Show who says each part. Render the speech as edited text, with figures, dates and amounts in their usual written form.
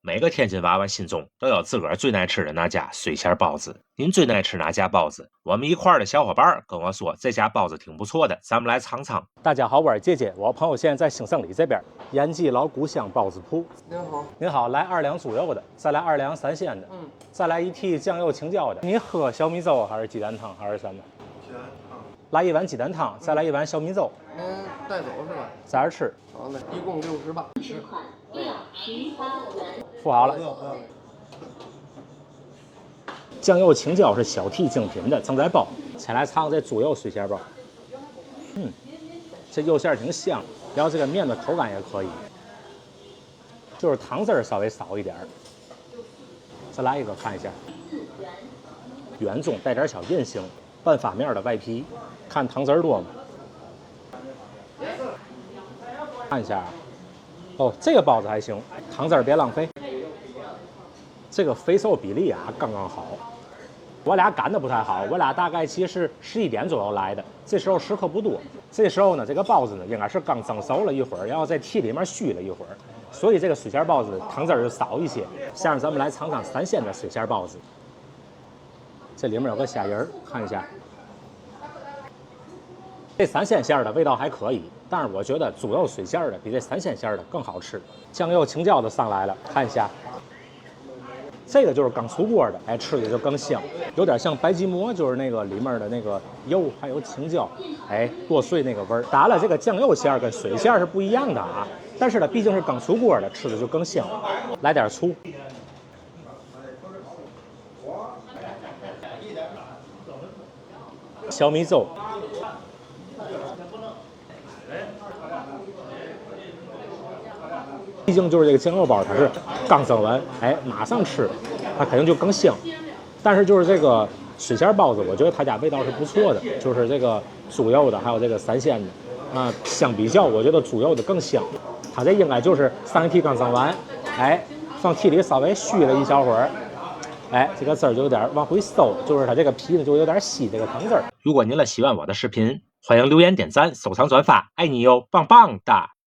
Speaker 1: 每个天津娃娃心中都有自个儿最爱吃的那家水馅包子。您最爱吃哪家包子？我们一块儿的小伙伴跟我说这家包子挺不错的，咱们来尝尝。大家好，我是姐姐，我朋友现在在兴盛里这边，延吉老故乡包子铺。
Speaker 2: 您好，
Speaker 1: 您好，来2两猪油的，再来2两3鲜的，再来1屉酱油青椒的。你喝小米粥还是鸡蛋汤还是什么？
Speaker 2: 鸡蛋汤。
Speaker 1: 来1碗鸡蛋汤，再来1碗小米粥。
Speaker 2: 您带走是吧？
Speaker 1: 在这儿吃。
Speaker 2: 好嘞，一共68。
Speaker 3: 取款128元。
Speaker 1: 付好了。酱油青椒是小屉精品的，正在包。先来尝这猪油水馅包。这油馅挺香，然后这个面的口感也可以，就是汤汁儿稍微少一点。再来一个看一下，圆中带点小韧性，半发面的外皮，看汤汁儿多吗？看一下，哦，这个包子还行，汤汁儿别浪费。这个肥瘦比例啊刚刚好。我俩赶的不太好，我俩大概其实11点左右来的，这时候食客不多。这时候呢，这个包子呢应该是刚蒸熟了一会儿，然后在屉里面续了一会儿，所以这个水馅包子汤汁儿就少一些。下面咱们来尝尝3鲜的水馅包子，这里面有个虾仁儿，看一下。这3鲜馅的味道还可以，但是我觉得猪肉水馅的比这3鲜馅的更好吃。酱油青椒的上来了，看一下。这个就是刚出锅的，哎，吃的就更香，有点像白吉馍，就是那个里面的那个油还有青椒，哎，剁碎那个味儿。当然了，这个酱油馅跟水馅是不一样的啊，但是呢，毕竟是刚出锅的，吃的就更香。来点醋，小米粥。毕竟就是这个酱油包，它是刚蒸完，哎，马上吃，它肯定就更香。但是就是这个水馅包子，我觉得他家味道是不错的，就是这个猪肉的，还有这个3鲜的，啊，相比较，我觉得猪肉的更香。它这应该就是上一屉刚蒸完，哎，放屉里稍微续了一小会儿，哎，这个汁儿就有点往回收，就是它这个皮呢就有点稀这个汤汁儿。如果您喜欢我的视频，欢迎留言点赞、收藏转发，爱你哟，棒棒哒！